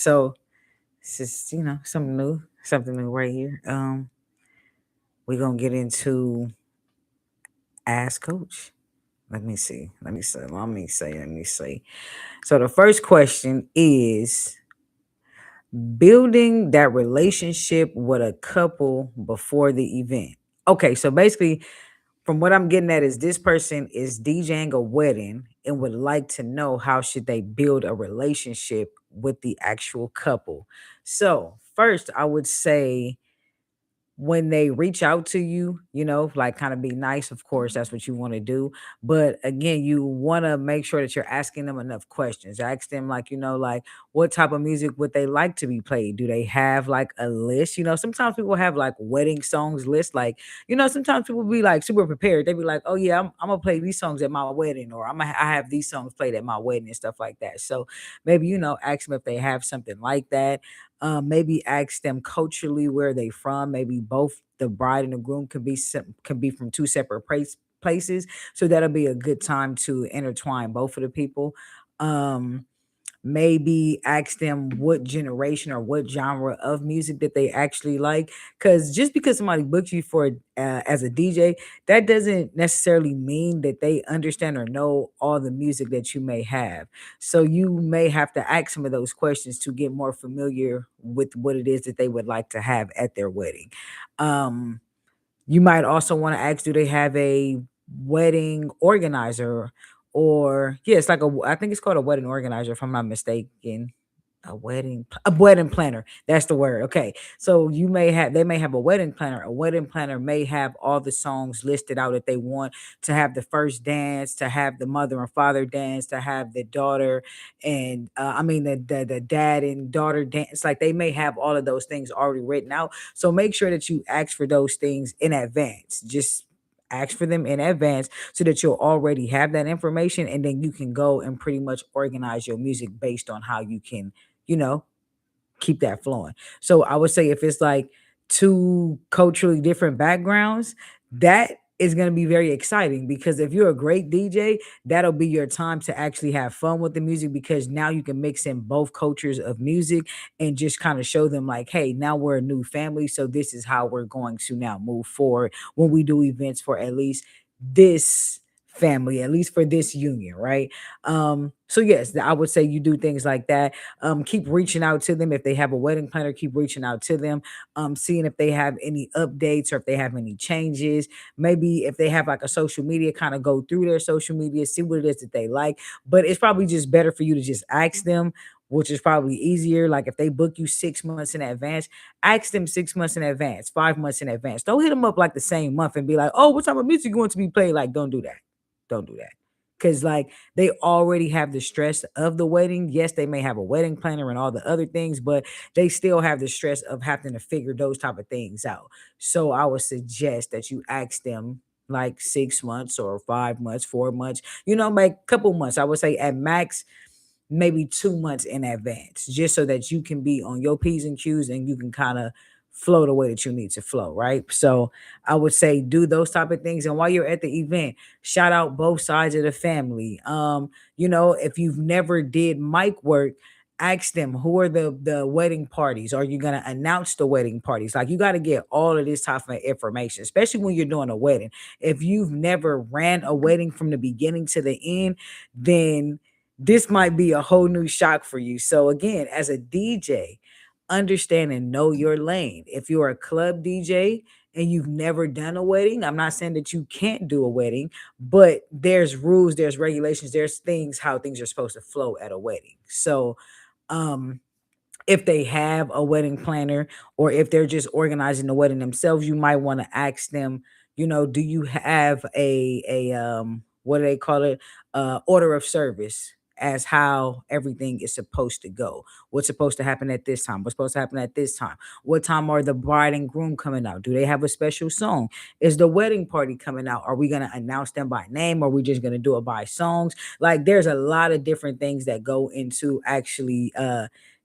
So this is, something new right here. We're gonna get into Ask Coach. Let me see. Let me say. So the first question is building that relationship with a couple before the event. Okay, so basically from what I'm getting at is this person is DJing a wedding and would like to know how should they build a relationship with the actual couple. So, first I would say when they reach out to you, like kind of be nice, of course, that's what you want to do. But again, you want to make sure that you're asking them enough questions. Ask them, like, like what type of music would they like to be played? Do they have like a list? Sometimes people have like wedding songs list. Like, sometimes people be like super prepared. They be like, oh, yeah, I'm going to play these songs at my wedding, or I have these songs played at my wedding and stuff like that. So maybe, ask them if they have something like that. Maybe ask them culturally where they from. Maybe both the bride and the groom can be from two separate places. So that'll be a good time to intertwine both of the people. Um, Maybe ask them what generation or what genre of music that they actually like, because just because somebody booked you for as a DJ, that doesn't necessarily mean that they understand or know all the music that you may have. So you may have to ask some of those questions to get more familiar with what it is that they would like to have at their wedding. um you might also want to ask, do they have a wedding organizer? Or yeah, it's like I think it's called a wedding organizer, if I'm not mistaken. A wedding planner. That's the word. Okay. So they may have a wedding planner. A wedding planner may have all the songs listed out that they want to have the first dance, to have the mother and father dance, to have the daughter and I mean the dad and daughter dance. Like they may have all of those things already written out. So make sure that you ask for those things in advance. Just ask for them in advance so that you'll already have that information, and then you can go and pretty much organize your music based on how you can, you know, keep that flowing. So I would say if it's like two culturally different backgrounds, that is going to be very exciting, because if you're a great DJ, that'll be your time to actually have fun with the music, because now you can mix in both cultures of music and just kind of show them like, hey, now we're a new family, so this is how we're going to now move forward when we do events for at least this family, at least for this union, right? So yes, I would say you do things like that. Keep reaching out to them. If they have a wedding planner, keep reaching out to them, seeing if they have any updates or if they have any changes. Maybe if they have like a social media, kind of go through their social media, see what it is that they like. But it's probably just better for you to just ask them, which is probably easier. Like if they book you 6 months in advance, ask them 6 months in advance, 5 months in advance. Don't hit them up like the same month and be like, oh, what type of music you want to be played? Like, don't do that. Don't do that. Cause like they already have the stress of the wedding. Yes, they may have a wedding planner and all the other things, but they still have the stress of having to figure those type of things out. So I would suggest that you ask them like 6 months or 5 months, 4 months, like a couple months. I would say at max maybe 2 months in advance, just so that you can be on your P's and Q's and you can kind of flow the way that you need to flow, right? So I would say do those type of things. And while you're at the event, shout out both sides of the family. If you've never did mic work, ask them who are the wedding parties. Are you gonna announce the wedding parties? Like you got to get all of this type of information, especially when you're doing a wedding. If you've never ran a wedding from the beginning to the end, then this might be a whole new shock for you. So again, as a DJ, understand and know your lane. If you're a club DJ and you've never done a wedding, I'm not saying that you can't do a wedding, but there's rules, there's regulations, there's things how things are supposed to flow at a wedding. So um if they have a wedding planner or if they're just organizing the wedding themselves, you might want to ask them, do you have a what do they call it? Order of service as how everything is supposed to go. What's supposed to happen at this time? What's supposed to happen at this time? What time are the bride and groom coming out? Do they have a special song? Is the wedding party coming out? Are we going to announce them by name? Or are we just going to do it by songs? Like there's a lot of different things that go into actually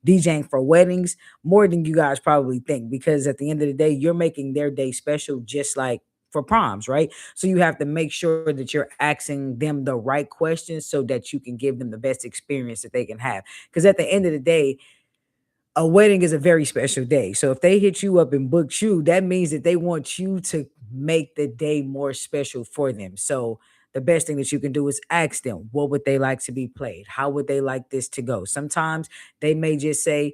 DJing for weddings, more than you guys probably think, because at the end of the day, you're making their day special, just like for proms, right? So you have to make sure that you're asking them the right questions so that you can give them the best experience that they can have. Because at the end of the day, a wedding is a very special day. So if they hit you up and book you, that means that they want you to make the day more special for them. So the best thing that you can do is ask them, what would they like to be played? How would they like this to go? Sometimes they may just say,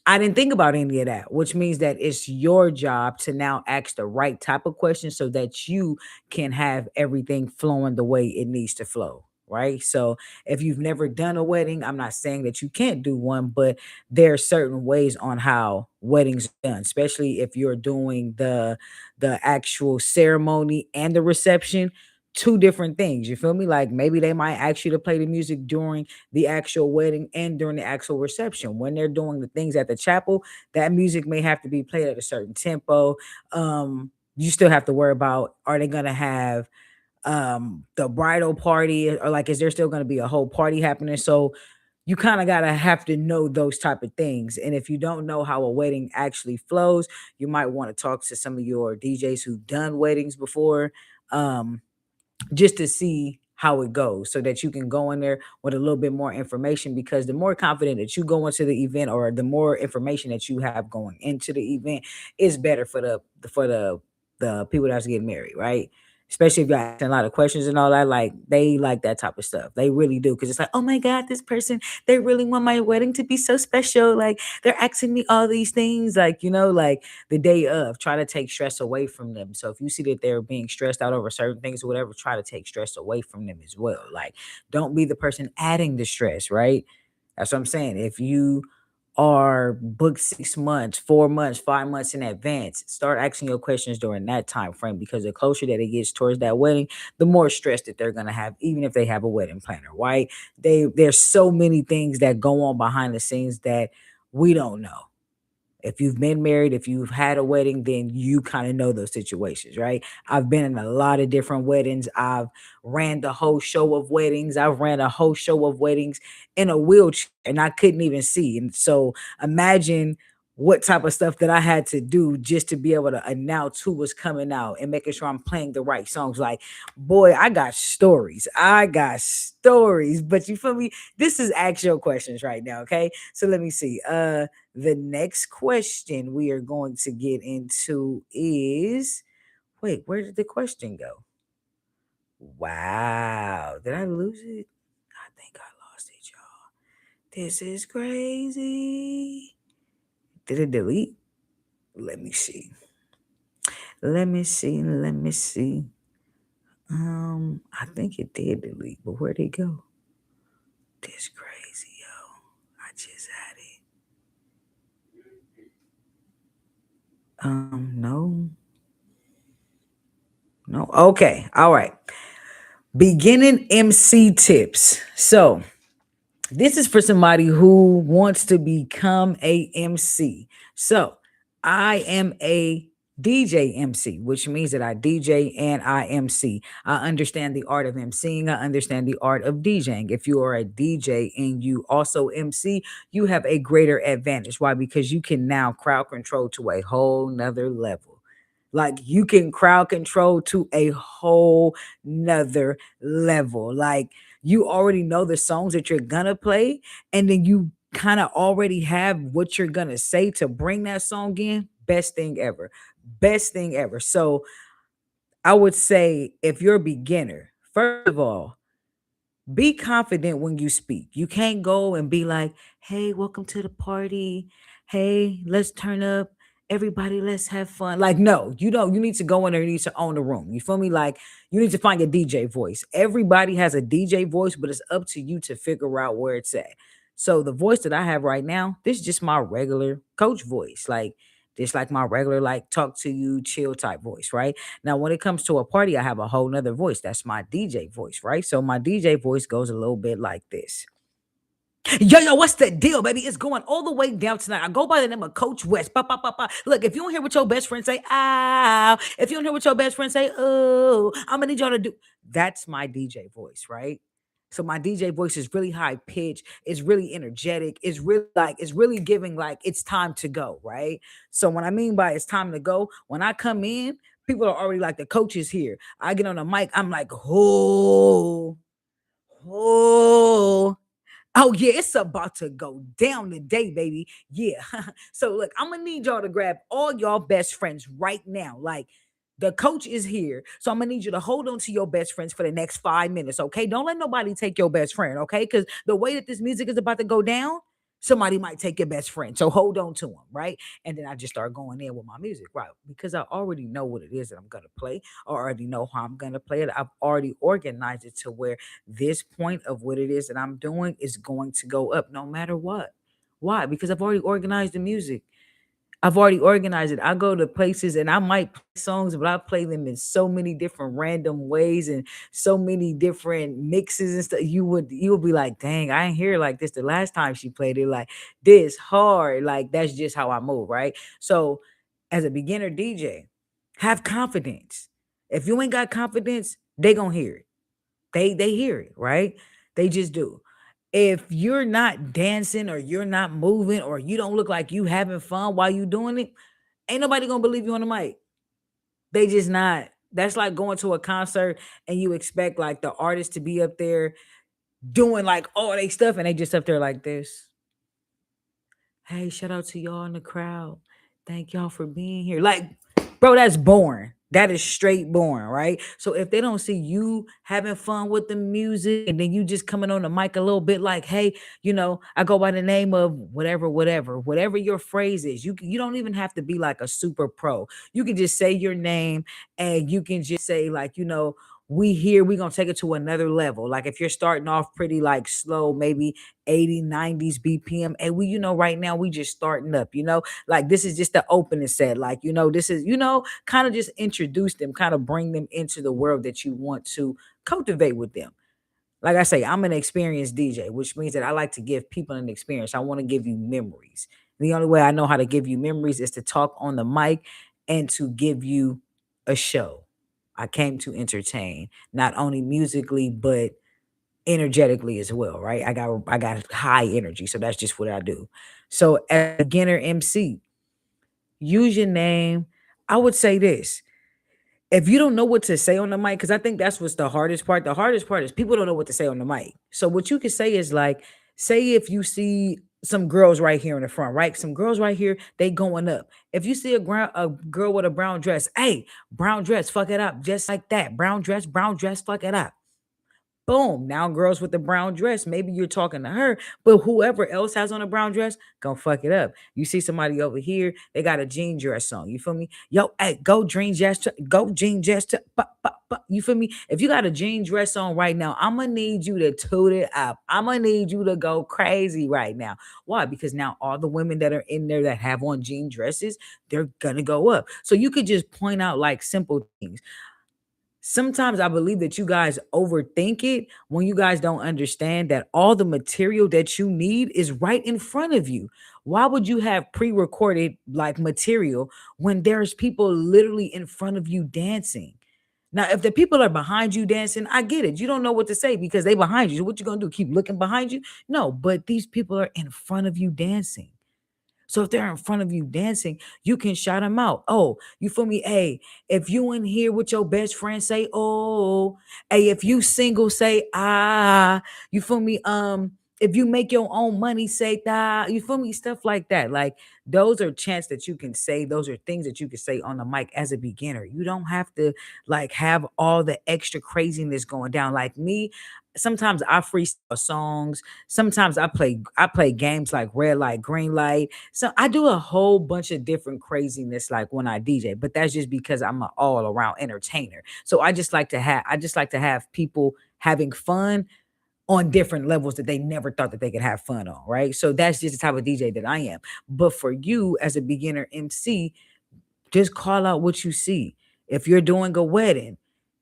I didn't think about any of that, which means that it's your job to now ask the right type of questions so that you can have everything flowing the way it needs to flow. Right. So if you've never done a wedding, I'm not saying that you can't do one, but there are certain ways on how weddings are done, especially if you're doing the actual ceremony and the reception, two different things. You feel me? Like maybe they might ask you to play the music during the actual wedding and during the actual reception. When they're doing the things at the chapel, that music may have to be played at a certain tempo. You still have to worry about, are they gonna have the bridal party, or like is there still gonna be a whole party happening? So you kind of gotta have to know those type of things. And if you don't know how a wedding actually flows, you might want to talk to some of your DJs who've done weddings before. Um, just to see how it goes so that you can go in there with a little bit more information, because the more confident that you go into the event, or the more information that you have going into the event, is better for the people that's getting married, right? Especially if you're asking a lot of questions and all that, like they like that type of stuff. They really do. Cause it's like, oh my God, this person, they really want my wedding to be so special. Like they're asking me all these things, like, like the day of, try to take stress away from them. So if you see that they're being stressed out over certain things or whatever, try to take stress away from them as well. Like, don't be the person adding the stress, right? That's what I'm saying. If you are booked 6 months, 4 months, 5 months in advance, start asking your questions during that time frame, because the closer that it gets towards that wedding, the more stress that they're gonna have, even if they have a wedding planner, right? There's so many things that go on behind the scenes that we don't know. If you've been married, if you've had a wedding, then you kind of know those situations, right? I've been in a lot of different weddings. I've ran the whole show of weddings. I've ran a whole show of weddings in a wheelchair and I couldn't even see. And so imagine what type of stuff that I had to do just to be able to announce who was coming out and making sure I'm playing the right songs. Like, boy, I got stories. I got stories. But you feel me? This is actual questions right now. Okay. So let me see. The next question we are going to get into is, wait, where did the question go? Wow. Did I lose it? I think I lost it, y'all. This is crazy. Did it delete? Let me see. Let me see. Let me see. I think it did delete, but where'd it go? This crazy, yo. I just had it. No. No. Okay. All right. Beginning MC tips. So, this is for somebody who wants to become a MC. So, I am a DJ MC, which means that I DJ and I MC. I understand the art of MCing. I understand the art of DJing. If you are a DJ and you also MC, you have a greater advantage. Why? Because you can now crowd control to a whole nother level. Like you can crowd control to a whole nother level. Like you already know the songs that you're gonna play, and then you kind of already have what you're gonna say to bring that song in. Best thing ever. Best thing ever. So I would say, if you're a beginner, first of all, be confident when you speak. You can't go and be like, hey, welcome to the party. Hey, let's turn up. Everybody, let's have fun. Like, no, you don't. You need to go in there. You need to own the room. You feel me? Like, you need to find your DJ voice. Everybody has a DJ voice, but it's up to you to figure out where it's at. So, the voice that I have right now, this is just my regular coach voice. Like, just like my regular, like, talk to you, chill type voice, right? Now, when it comes to a party, I have a whole nother voice. That's my DJ voice, right? So my DJ voice goes a little bit like this. Yo, what's the deal, baby? It's going all the way down tonight. I go by the name of Coach West. Ba, ba, ba, ba. Look, if you don't hear what your best friend say, ow. If you don't hear what your best friend say, oh, I'm gonna need y'all to do. That's my DJ voice, right? So my DJ voice is really high pitched. It's really energetic. It's really giving like it's time to go, right? So what I mean by it's time to go, when I come in, people are already like the coach is here. I get on the mic, I'm like, oh, oh. Oh yeah, it's about to go down today, baby. Yeah. So look, I'm gonna need y'all to grab all y'all best friends right now. Like the coach is here. So I'm gonna need you to hold on to your best friends for the next 5 minutes. Okay. Don't let nobody take your best friend. Okay. Because the way that this music is about to go down, somebody might take your best friend. So hold on to them, right? And then I just start going in with my music, right? Because I already know what it is that I'm gonna play. I already know how I'm gonna play it. I've already organized it to where this point of what it is that I'm doing is going to go up no matter what. Why? Because I've already organized the music. I've already organized it. I go to places and I might play songs, but I play them in so many different random ways and so many different mixes and stuff. You would be like, dang, I ain't hear it like this the last time she played it like this hard. Like that's just how I move, right? So as a beginner DJ, have confidence. If you ain't got confidence, they gonna hear it. They hear it, right? They just do. If you're not dancing or you're not moving or you don't look like you having fun while you doing it, ain't nobody gonna believe you on the mic. They just not. That's like going to a concert and you expect like the artist to be up there doing like all they stuff and they just up there like this. Hey, shout out to y'all in the crowd. Thank y'all for being here. Like, bro, that's boring. That is straight boring, right? So if they don't see you having fun with the music and then you just coming on the mic a little bit like, hey, I go by the name of whatever your phrase is. You don't even have to be like a super pro. You can just say your name and you can just say like, we here, we gonna take it to another level. Like if you're starting off pretty like slow, maybe 80, 90s BPM. And right now we just starting up, like this is just the opening set. Like, this is, kind of just introduce them, kind of bring them into the world that you want to cultivate with them. Like I say, I'm an experienced DJ, which means that I like to give people an experience. I want to give you memories. The only way I know how to give you memories is to talk on the mic and to give you a show. I came to entertain, not only musically, but energetically as well, right? I got high energy, so that's just what I do. So as a beginner MC, use your name. I would say this. If you don't know what to say on the mic, because I think that's what's the hardest part. The hardest part is people don't know what to say on the mic. So what you can say is like, say if you see some girls right here in the front, right? Some girls right here, they going up. If you see a girl with a brown dress, hey, brown dress, fuck it up, just like that. Brown dress, fuck it up. Boom. Now girls with the brown dress, maybe you're talking to her, but whoever else has on a brown dress, gonna fuck it up. You see somebody over here, they got a jean dress on. You feel me? Yo, hey, go jean dress, go jean dress. You feel me? If you got a jean dress on right now, I'm gonna need you to toot it up. I'm gonna need you to go crazy right now. Why? Because now all the women that are in there that have on jean dresses, they're gonna go up. So you could just point out like simple things. Sometimes I believe that you guys overthink it when you guys don't understand that all the material that you need is right in front of you. Why would you have pre-recorded like material when there's people literally in front of you dancing? Now, if the people are behind you dancing, I get it. You don't know what to say because they behind you. So what you gonna do? Keep looking behind you? No, but these people are in front of you dancing. So if they're in front of you dancing, you can shout them out. Oh, you feel me? Hey, if you in here with your best friend, say, oh. Hey, if you single, say, ah. You feel me? If you make your own money, say that. You feel me? Stuff like that. Like those are chants that you can say. Those are things that you can say on the mic as a beginner. You don't have to like have all the extra craziness going down. Like me, sometimes I freestyle songs. Sometimes I play games like red light, green light. So I do a whole bunch of different craziness like when I DJ, but that's just because I'm an all around entertainer. So I just like to have people having fun on different levels that they never thought that they could have fun on, right? So that's just the type of DJ that I am. But for you as a beginner MC, just call out what you see. If you're doing a wedding,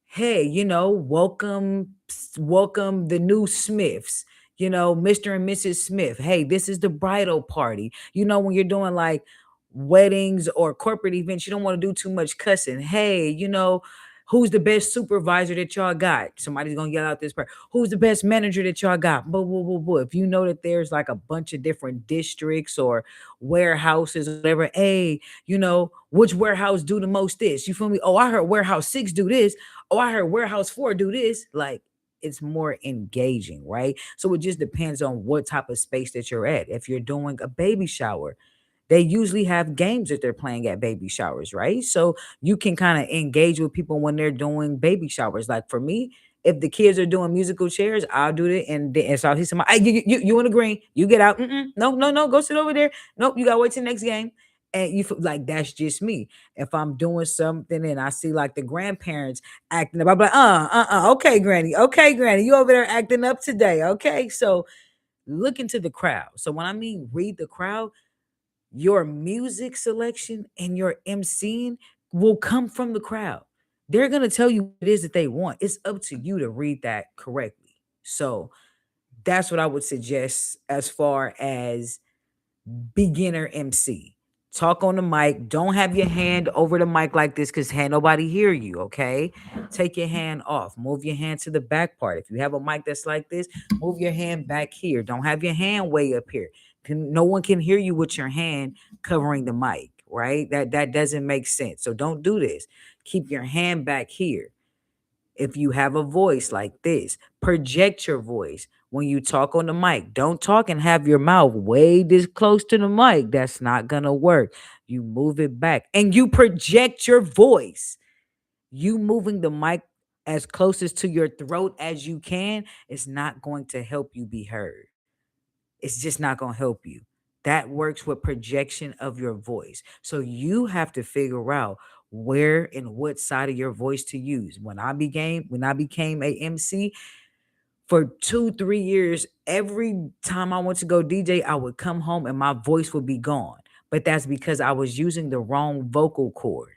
hey, welcome the new Smiths, Mr. and Mrs. Smith. Hey, this is the bridal party. When you're doing like weddings or corporate events, you don't want to do too much cussing. Hey, who's the best supervisor that y'all got? Somebody's gonna yell out this part. Who's the best manager that y'all got? Blah, blah, blah, blah. If you know that there's like a bunch of different districts or warehouses, whatever, hey, which warehouse do the most this? You feel me? Oh, I heard warehouse 6 do this. Oh, I heard warehouse 4 do this. Like it's more engaging, right? So it just depends on what type of space that you're at. If you're doing a baby shower, they usually have games that they're playing at baby showers, right? So you can kind of engage with people when they're doing baby showers. Like for me, if the kids are doing musical chairs, I'll do it. And so he's somebody, hey, you want to green? You get out. No, no, no, go sit over there. Nope, you gotta wait till the next game. And you feel like that's just me. If I'm doing something and I see like the grandparents acting up, I'm like, okay, granny, you over there acting up today, okay? So look into the crowd. So when I mean read the crowd, your music selection and your MCing will come from the crowd. They're going to tell you what it is that they want. It's up to you to read that correctly. So that's what I would suggest as far as beginner MC. Talk on the mic. Don't have your hand over the mic like this because can't nobody hear you. Okay. Take your hand off. Move your hand to the back part. If you have a mic that's like this, move your hand back here. Don't have your hand way up here. No one can hear you with your hand covering the mic, right? That doesn't make sense. So don't do this. Keep your hand back here. If you have a voice like this, project your voice when you talk on the mic. Don't talk and have your mouth way this close to the mic. That's not going to work. You move it back and you project your voice. You moving the mic as closest to your throat as you can is not going to help you be heard. It's just not going to help you. That works with projection of your voice. So you have to figure out where and what side of your voice to use. When I became a MC for 2-3 years, every time I went to go DJ, I would come home and my voice would be gone. But that's because I was using the wrong vocal cord.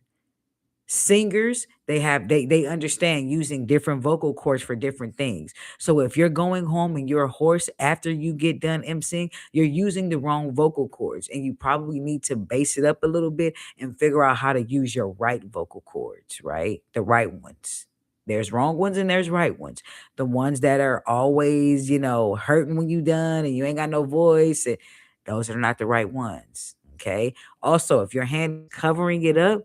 Singers, they understand using different vocal cords for different things. So if you're going home and you're hoarse after you get done emceeing, you're using the wrong vocal cords, and you probably need to base it up a little bit and figure out how to use your right vocal cords, right? The right ones. There's wrong ones and there's right ones. The ones that are always, hurting when you done and you ain't got no voice, and those are not the right ones. Okay. Also, if your hand covering it up,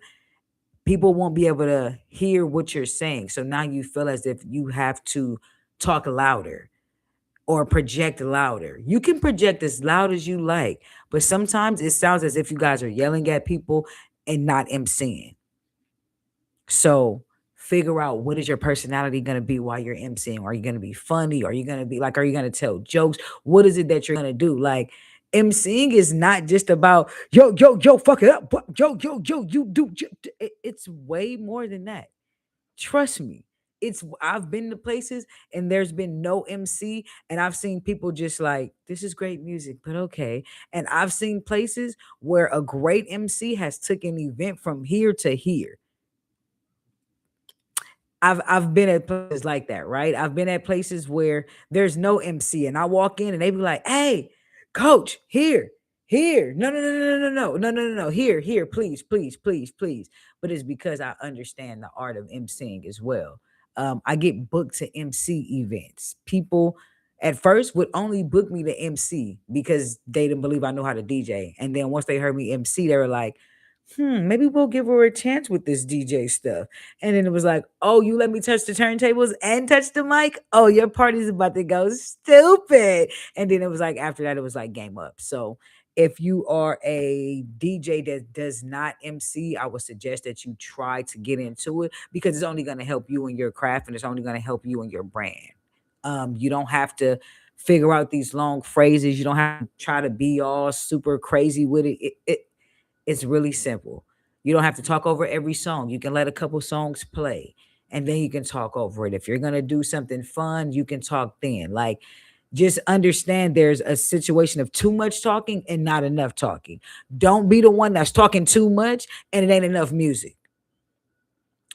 people won't be able to hear what you're saying. So now you feel as if you have to talk louder or project louder. You can project as loud as you like, but sometimes it sounds as if you guys are yelling at people and not emceeing. So figure out what is your personality going to be while you're emceeing. Are you going to be funny? Are you going to be like, are you going to tell jokes? What is it that you're going to do? Like, emceeing is not just about yo, fuck it up, yo, you do. It's way more than that. Trust me. I've been to places and there's been no MC, and I've seen people just like, this is great music, but okay. And I've seen places where a great MC has took an event from here to here. I've been at places like that, right? I've been at places where there's no MC and I walk in and they be like, "Hey, coach, here, here. No. Here, please, please, please, please." But it's because I understand the art of emceeing as well. I get booked to MC events. People at first would only book me to MC because they didn't believe I know how to DJ. And then once they heard me MC, they were like, maybe we'll give her a chance with this DJ stuff. And then it was like, oh, you let me touch the turntables and touch the mic? Oh, your party's about to go stupid. And then it was like, after that, it was like game up. So if you are a DJ that does not MC, I would suggest that you try to get into it because it's only going to help you in your craft and it's only going to help you in your brand. You don't have to figure out these long phrases. You don't have to try to be all super crazy with it. It's really simple. You don't have to talk over every song. You can let a couple songs play and then you can talk over it. If you're going to do something fun, you can talk then. Like, just understand there's a situation of too much talking and not enough talking. Don't be the one that's talking too much and it ain't enough music.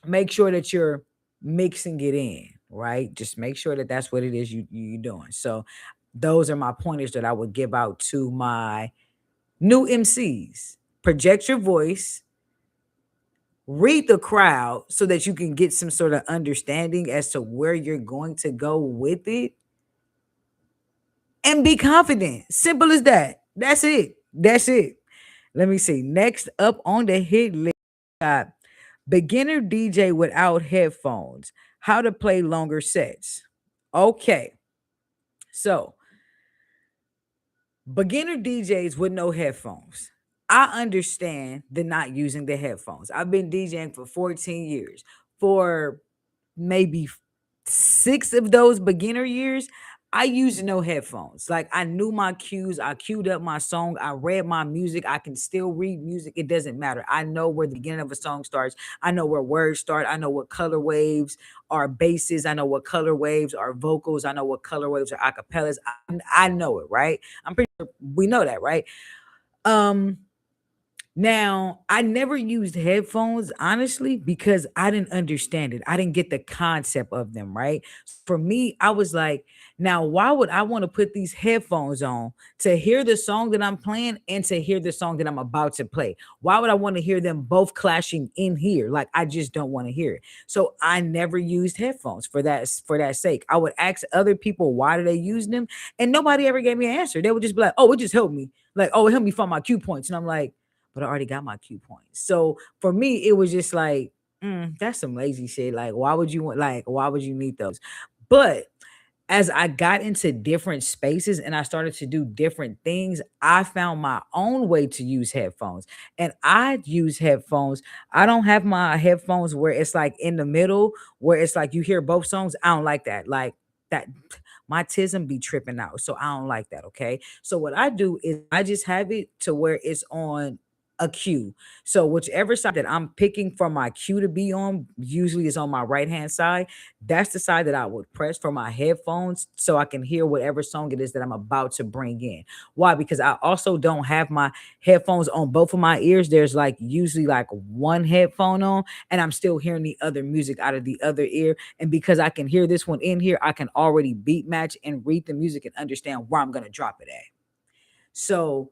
Make sure that you're mixing it in, right? Just make sure that that's what it is you're doing. So those are my pointers that I would give out to my new MCs. Project your voice, read the crowd so that you can get some sort of understanding as to where you're going to go with it, and be confident. Simple as that. That's it. That's it. Let me see. Next up on the hit list, got beginner DJ without headphones. How to play longer sets. Okay. So beginner DJs with no headphones. I understand the not using the headphones. I've been DJing for 14 years. For maybe 6 of those beginner years, I used no headphones. Like I knew my cues, I queued up my song, I read my music, I can still read music. It doesn't matter. I know where the beginning of a song starts. I know where words start. I know what color waves are basses. I know what color waves are vocals. I know what color waves are acapellas. I know it, right? I'm pretty sure we know that, right? Um now, I never used headphones honestly because I didn't understand it. I didn't get the concept of them, right? For me, I was like, now why would I want to put these headphones on to hear the song that I'm playing and to hear the song that I'm about to play? Why would I want to hear them both clashing in here? Like I just don't want to hear it. So I never used headphones for that sake. I would ask other people why do they use them, and nobody ever gave me an answer. They would just be like, "Oh, it just helped me." Like, "Oh, it helped me find my cue points," and I'm like, but I already got my cue points. So for me, it was just like, that's some lazy shit. Like, why would you need those? But as I got into different spaces and I started to do different things, I found my own way to use headphones. And I use headphones. I don't have my headphones where it's like in the middle, where it's like you hear both songs. I don't like that. Like that my tism be tripping out. So I don't like that. Okay. So what I do is I just have it to where it's on a cue. So whichever side that I'm picking for my cue to be on, usually is on my right hand side. That's the side that I would press for my headphones so I can hear whatever song it is that I'm about to bring in. Why? Because I also don't have my headphones on both of my ears. There's like usually like one headphone on, and I'm still hearing the other music out of the other ear. And because I can hear this one in here, I can already beat match and read the music and understand where I'm going to drop it at. So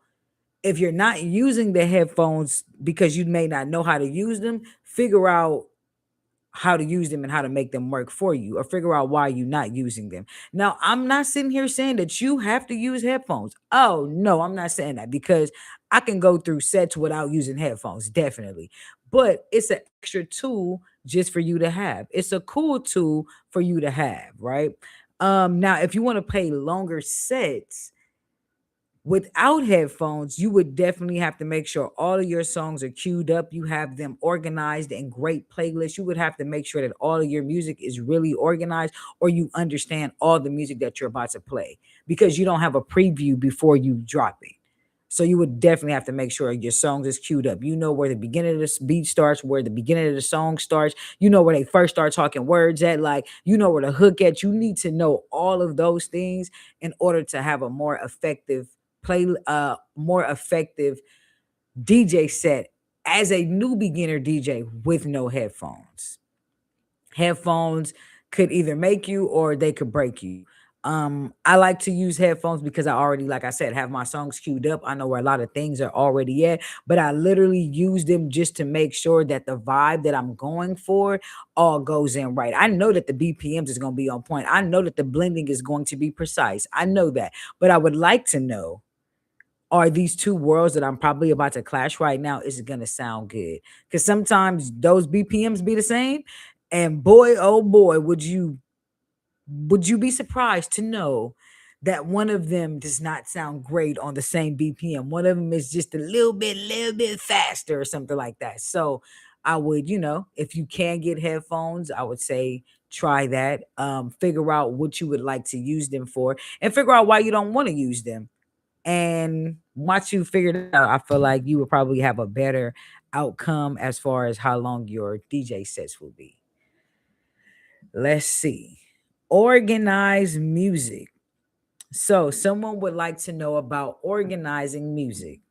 if you're not using the headphones because you may not know how to use them, figure out how to use them and how to make them work for you, or figure out why you're not using them. Now, I'm not sitting here saying that you have to use headphones. Oh, no, I'm not saying that because I can go through sets without using headphones, definitely. But it's an extra tool just for you to have. It's a cool tool for you to have, right? Now if you want to play longer sets, without headphones, you would definitely have to make sure all of your songs are queued up. You have them organized in great playlists. You would have to make sure that all of your music is really organized, or you understand all the music that you're about to play because you don't have a preview before you drop it. So you would definitely have to make sure your songs is queued up. You know where the beginning of the beat starts, where the beginning of the song starts. You know where they first start talking words at. Like you know where the hook at. You need to know all of those things in order to have a more effective DJ set as a new beginner DJ with no headphones. Headphones could either make you or they could break you. I like to use headphones because I already, like I said, have my songs queued up. I know where a lot of things are already at, but I literally use them just to make sure that the vibe that I'm going for all goes in right. I know that the BPMs is going to be on point. I know that the blending is going to be precise. I know that, but I would like to know, are these two worlds that I'm probably about to clash right now, is it gonna sound good? Because sometimes those BPMs be the same, and boy, oh boy, would you be surprised to know that one of them does not sound great on the same BPM? One of them is just a little bit faster or something like that. So I would, if you can get headphones, I would say try that. Figure out what you would like to use them for, and figure out why you don't want to use them. And once you figured it out, I feel like you would probably have a better outcome as far as how long your DJ sets will be. Let's see. Organize music. So, someone would like to know about organizing music.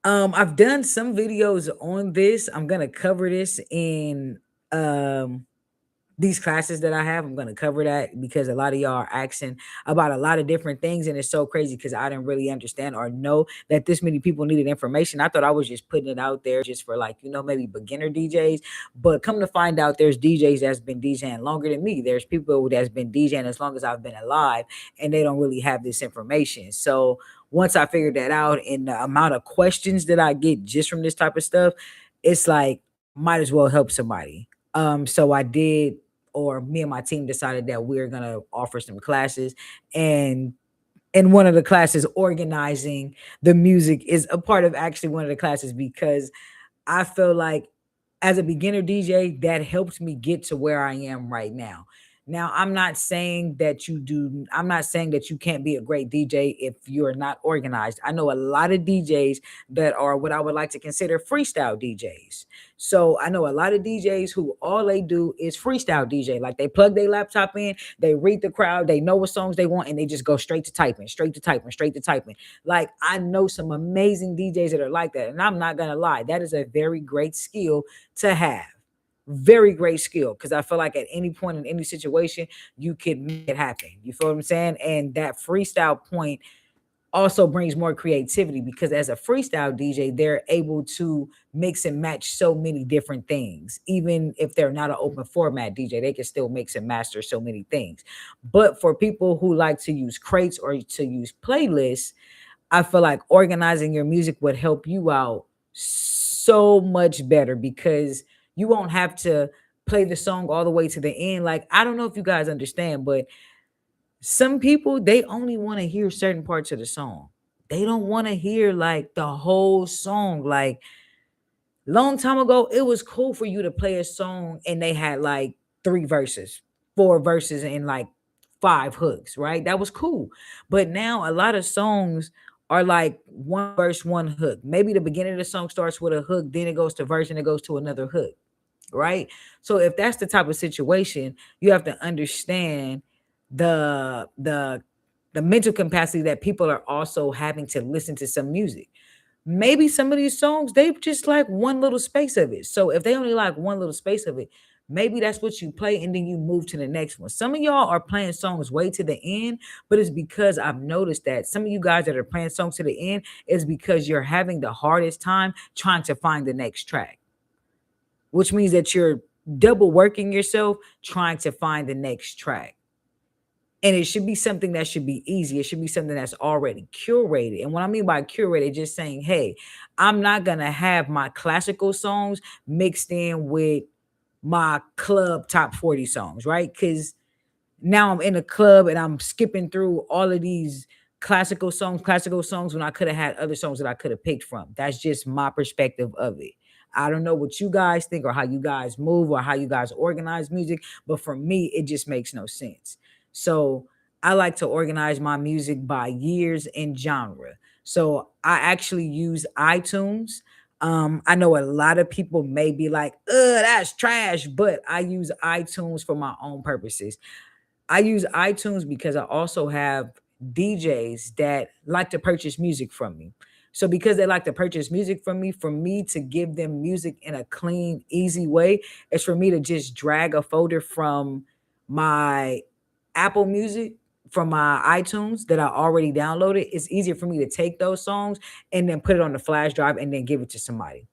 I've done some videos on this. I'm gonna cover this in these classes that I have. I'm going to cover that because a lot of y'all are asking about a lot of different things. And it's so crazy because I didn't really understand or know that this many people needed information. I thought I was just putting it out there just for like, maybe beginner DJs. But come to find out, there's DJs that's been DJing longer than me. There's people that's been DJing as long as I've been alive, and they don't really have this information. So once I figured that out, and the amount of questions that I get just from this type of stuff, it's like, might as well help somebody. So I did or me and my team decided that we're gonna offer some classes, and in one of the classes, organizing the music is a part of actually one of the classes, because I feel like as a beginner DJ, that helped me get to where I am right now. Now, I'm not saying that you can't be a great DJ if you're not organized. I know a lot of DJs that are what I would like to consider freestyle DJs. So I know a lot of DJs who all they do is freestyle DJ. Like they plug their laptop in, they read the crowd, they know what songs they want, and they just go straight to typing, straight to typing, straight to typing. Like I know some amazing DJs that are like that. And I'm not gonna lie, that is a very great skill to have. Very great skill. Cause I feel like at any point in any situation, you could make it happen. You feel what I'm saying? And that freestyle point also brings more creativity, because as a freestyle DJ, they're able to mix and match so many different things. Even if they're not an open format DJ, they can still mix and master so many things. But for people who like to use crates or to use playlists, I feel like organizing your music would help you out so much better, because you won't have to play the song all the way to the end. Like, I don't know if you guys understand, but some people they only want to hear certain parts of the song. They don't want to hear like the whole song. Like long time ago, it was cool for you to play a song and they had like three verses, four verses, and like five hooks, right? That was cool. But now a lot of songs are like one verse, one hook. Maybe the beginning of the song starts with a hook, then it goes to verse and it goes to another hook, right? So if that's the type of situation, you have to understand the the the mental capacity that people are also having to listen to some music. Maybe some of these songs they just like one little space of it. So if they only like one little space of it, maybe that's what you play and then you move to the next one. Some of y'all are playing songs way to the end, but it's because I've noticed that some of you guys that are playing songs to the end is because you're having the hardest time trying to find the next track, which means that you're double working yourself trying to find the next track. And it should be something that should be easy. It should be something that's already curated. And what I mean by curated, just saying, hey, I'm not going to have my classical songs mixed in with my club top 40 songs, right? Because now I'm in a club and I'm skipping through all of these classical songs when I could have had other songs that I could have picked from. That's just my perspective of it. I don't know what you guys think or how you guys move or how you guys organize music, but for me, it just makes no sense. So I like to organize my music by years and genre. So I actually use iTunes. I know a lot of people may be like, that's trash, but I use iTunes for my own purposes. I use iTunes because I also have DJs that like to purchase music from me. So because they like to purchase music from me, for me to give them music in a clean, easy way, is for me to just drag a folder from my Apple Music, from my iTunes that I already downloaded. It's easier for me to take those songs and then put it on the flash drive and then give it to somebody.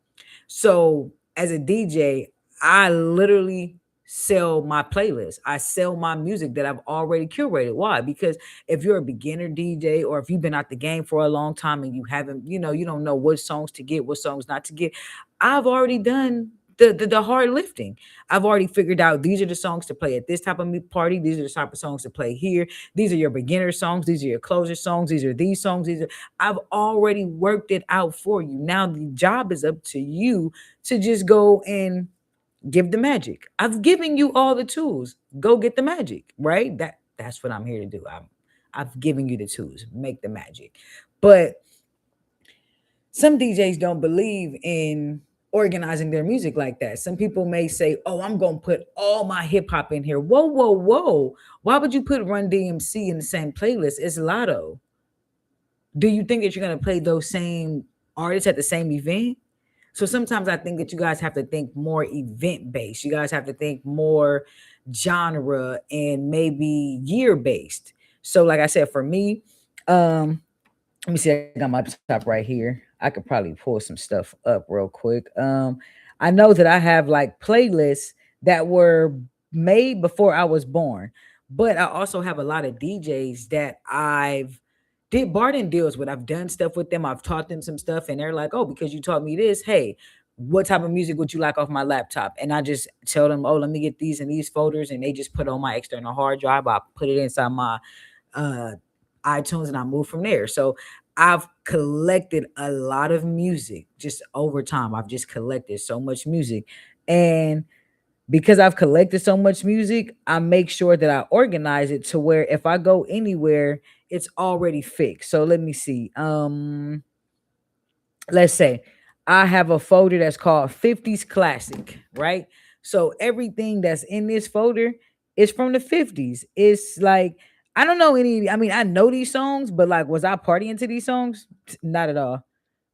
So as a DJ, I literally sell my playlist. I sell my music that I've already curated. Why? Because if you're a beginner DJ or if you've been out the game for a long time and you haven't, you don't know what songs to get, what songs not to get, I've already done the hard lifting. I've already figured out these are the songs to play at this type of party. These are the type of songs to play here. These are your beginner songs. These are your closer songs. These are these songs. I've already worked it out for you. Now the job is up to you to just go and give the magic. I've given you all the tools. Go get the magic, right? That's what I'm here to do. I've given you the tools. Make the magic. But some DJs don't believe in organizing their music like that. Some people may say, "Oh, I'm going to put all my hip hop in here." Whoa, whoa, whoa. Why would you put Run DMC in the same playlist as Lotto? Do you think that you're going to play those same artists at the same event? So sometimes I think that you guys have to think more event based. You guys have to think more genre and maybe year based. So like I said, for me, let me see, I got my laptop right here. I could probably pull some stuff up real quick. I know that I have like playlists that were made before I was born, but I also have a lot of DJs that I've did barter deals with. I've done stuff with them. I've taught them some stuff, and they're like, "Oh, because you taught me this, hey." what type of music would you like off my laptop? And I just tell them, oh, let me get these and these folders, and they just put on my external hard drive. I put it inside my uh iTunes and I move from there. So I've collected a lot of music just over time. I've just collected so much music. And because I've collected so much music, I make sure that I organize it to where if I go anywhere, it's already fixed. So let me see. Let's say I have a folder that's called 50s classic, right? So everything that's in this folder is from the 50s. It's like I don't know any, I mean, I know these songs, but like was I partying to these songs? Not at all.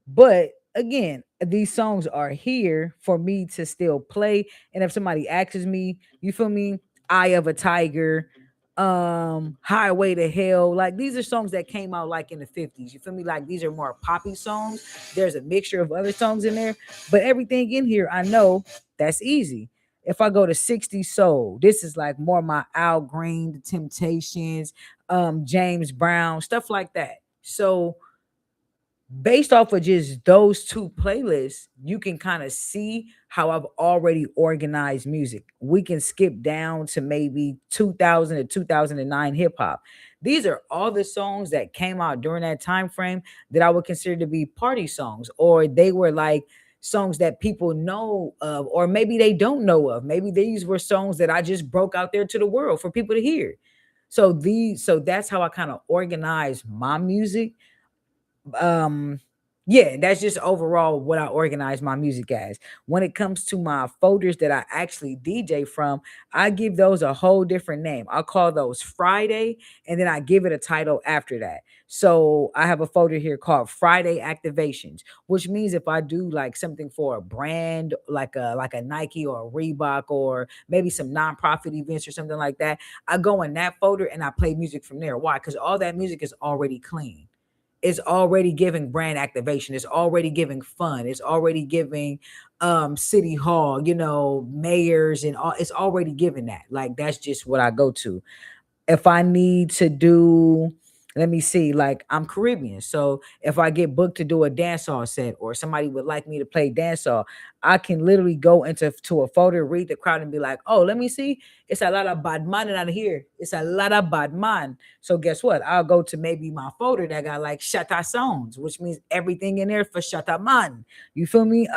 But again, these songs are here for me to still play. And if somebody asks me, you feel me? Eye of a Tiger, Highway to Hell. Like these are songs that came out like in the 50s. You feel me? Like these are more poppy songs. There's a mixture of other songs in there, but everything in here I know that's easy. If I go to 60s soul, this is like more my Al Green, the Temptations, James Brown, stuff like that. So based off of just those two playlists, you can kind of see how I've already organized music. We can skip down to maybe 2000 to 2009 hip hop. These are all the songs that came out during that time frame that I would consider to be party songs, or they were like songs that people know of, or maybe they don't know of. Maybe these were songs that I just broke out there to the world for people to hear. So that's how I kind of organize my music. um yeah, that's just overall what I organize my music as. When it comes to my folders that I actually DJ from, I give those a whole different name. I'll call those Friday, and then I give it a title after that. So I have a folder here called Friday Activations, which means if I do like something for a brand like a Nike or a Reebok, or maybe some nonprofit events or something like that, I go in that folder and I play music from there. Why? Because all that music is already clean. It's already giving brand activation. It's already giving fun. It's already giving city hall, mayors and all. It's already giving that. Like that's just what I go to. If I need to do, let me see, like I'm Caribbean. So if I get booked to do a dancehall set, or somebody would like me to play dancehall, I can literally go into to a folder, read the crowd, and be like, oh, let me see. It's a lot of bad man out here. It's a lot of bad man. So guess what? I'll go to maybe my folder that got like Shatta songs, which means everything in there for Shatta man. You feel me?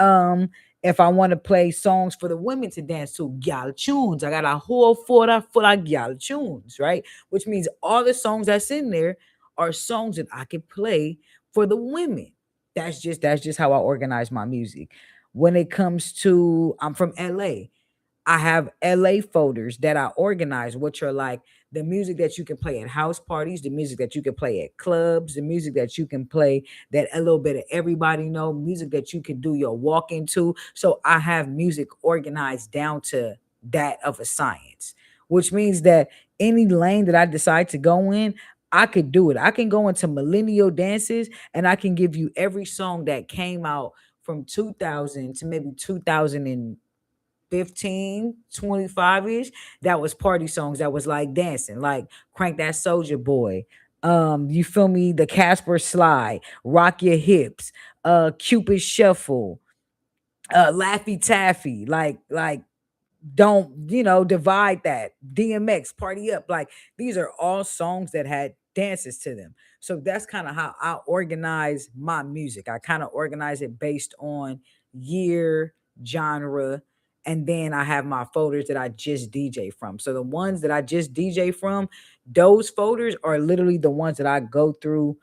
If I want to play songs for the women to dance to, gyal tunes. I got a whole folder full of gyal tunes, right? Which means all the songs that's in there are songs that I can play for the women. That's just how I organize my music. When it comes to, I'm from LA. I have LA folders that I organize, which are like the music that you can play at house parties, the music that you can play at clubs, the music that you can play that a little bit of everybody know, music that you can do your walk into. So I have music organized down to that of a science, which means that any lane that I decide to go in, I could do it. I can go into millennial dances and I can give you every song that came out from 2000 to maybe 2015, 25-ish, that was party songs, that was like dancing, like Crank That Soldier Boy. You feel me? The Casper Slide, Rock Your Hips, Cupid Shuffle, Laffy Taffy, like don't divide that, DMX Party Up. Like these are all songs that had dances to them. So that's kind of how I organize my music. I kind of organize it based on year, genre, and then I have my folders that I just DJ from. So the ones that I just DJ from, those folders are literally the ones that I go through,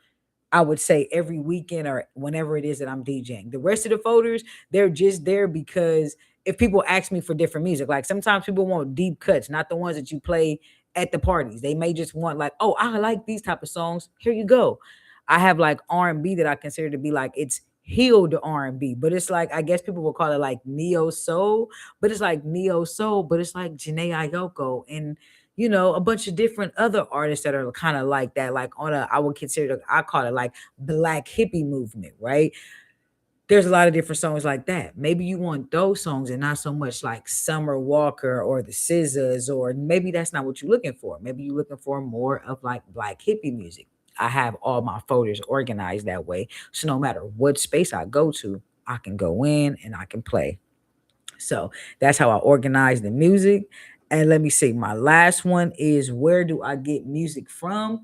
I would say, every weekend or whenever it is that I'm DJing. The rest of the folders, they're just there because if people ask me for different music, like sometimes people want deep cuts, not the ones that you play at the parties. They may just want like, oh, I like these type of songs. Here you go. I have like R&B that I consider to be like it's healed R&B, but it's like I guess people will call it like neo soul, but it's like neo soul, but it's like Janae Ayoko and a bunch of different other artists that are kind of like that, like on a, I would consider, I call it like black hippie movement, right? There's a lot of different songs like that. Maybe you want those songs and not so much like Summer Walker or the Scissors, or maybe that's not what you're looking for. Maybe you're looking for more of like black hippie music. I have all my folders organized that way. So no matter what space I go to, I can go in and I can play. So that's how I organize the music. And let me see, my last one is, where do I get music from?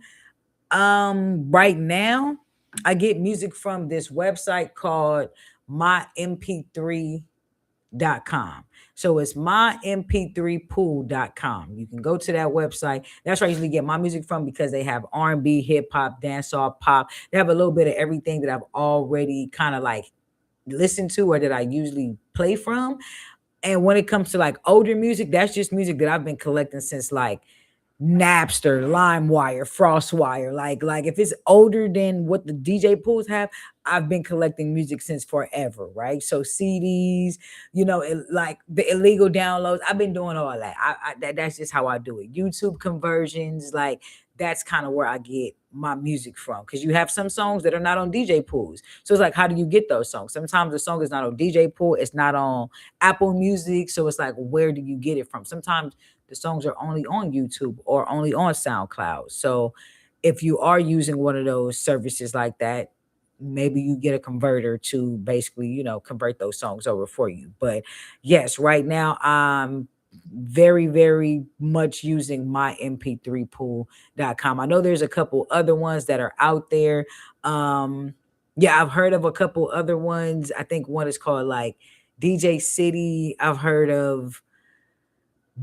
Right now, I get music from this website called mymp3.com. So it's mymp3pool.com. You can go to that website. That's where I usually get my music from, because they have R&B, hip hop, dancehall, pop. They have a little bit of everything that I've already kind of like listened to, or that I usually play from. And when it comes to like older music, that's just music that I've been collecting since like Napster, LimeWire, FrostWire. Like if it's older than what the DJ pools have, I've been collecting music since forever, right? So CDs, like the illegal downloads, I've been doing all that. That's just how I do it. YouTube conversions, like that's kind of where I get my music from, because you have some songs that are not on DJ pools. So it's like, how do you get those songs? Sometimes the song is not on DJ pool, it's not on Apple Music. So it's like, where do you get it from? Sometimes the songs are only on YouTube or only on SoundCloud. So if you are using one of those services like that, maybe you get a converter to basically, convert those songs over for you. But yes, right now I'm very, very much using my mp3pool.com. I know there's a couple other ones that are out there. Yeah, I've heard of a couple other ones. I think one is called like DJ City. I've heard of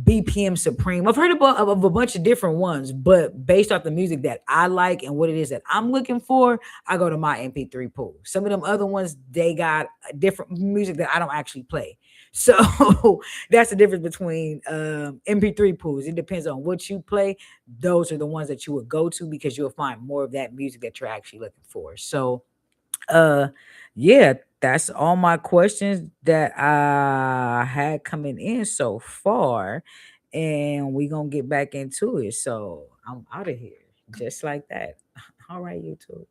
BPM Supreme. I've heard of a bunch of different ones, but based off the music that I like and what it is that I'm looking for, I go to my MP3 pool. Some of them other ones, they got different music that I don't actually play. So that's the difference between MP3 pools. It depends on what you play. Those are the ones that you would go to, because you'll find more of that music that you're actually looking for. So uh yeah, that's all my questions that I had coming in so far, and we gonna get back into it. So I'm out of here just like that. All right, YouTube.